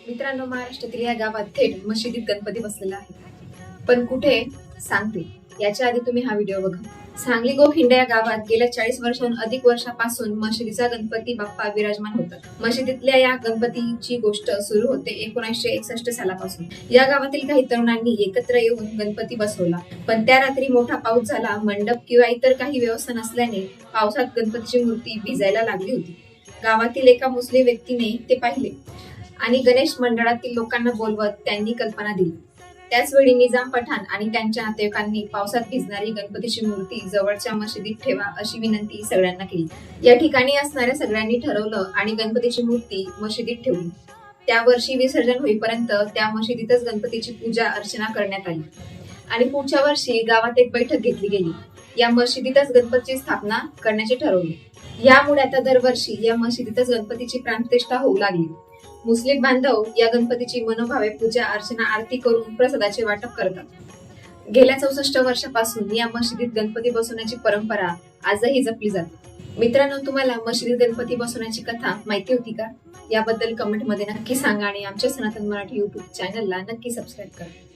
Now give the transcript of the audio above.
मित्रांनो, महाराष्ट्रातील या गावात थेट मशिदीत गणपती बसलेला आहे. पण कुठे सांगते, याच्या आधी तुम्ही हा व्हिडिओ बघा. सांगली गोखिंडा या गावात गेल्या 40 वर्षांहून अधिक वर्षापासून मशिदीचा गणपती बाप्पा विराजमान होतात. मशिदीतल्या या गणपतीची गोष्ट सुरू होते 1961 सालापासून. या गावातील काही तरुणांनी एकत्र येऊन गणपती बसवला, पण त्या रात्री मोठा पाऊस झाला. मंडप किंवा इतर काही व्यवस्था नसल्याने पावसात गणपतीची मूर्ती भिजायला लागली होती. गावातील एका मुस्लिम व्यक्तीने ते पाहिले आणि गणेश मंडळातील लोकांना बोलवत त्यांनी कल्पना दिली. त्याचवेळी निजाम पठाण आणि त्यांच्या नातेवाईकांनी पावसात भिजणारी गणपतीची मूर्ती जवळच्या मशिदीत ठेवा अशी विनंती सगळ्यांना केली. या ठिकाणी असणाऱ्या सगळ्यांनी ठरवलं आणि गणपतीची मूर्ती मशिदीत ठेवली. त्या वर्षी विसर्जन होईपर्यंत त्या मशिदीतच गणपतीची पूजा अर्चना करण्यात आली आणि पुढच्या वर्षी गावात एक बैठक घेतली गेली. या मशिदीतच गणपतीची स्थापना करण्याचे ठरवले. यामुळे आता दरवर्षी या मशिदीतच गणपतीची प्राणप्रतिष्ठा होऊ लागली. मुस्लिम बांधव या गणपतीची मनोभावे पूजा अर्चना आरती करून प्रसादाचे वाटप करतात. गेल्या 64 वर्षापासून या मशिदीत गणपती बसवण्याची परंपरा आजही जपली जाते. मित्रांनो, तुम्हाला मशिदीत गणपती बसवण्याची कथा माहिती होती का? याबद्दल कमेंट मध्ये नक्की सांगा आणि आमच्या सनातन मराठी YouTube चॅनलला नक्की सबस्क्राईब करा.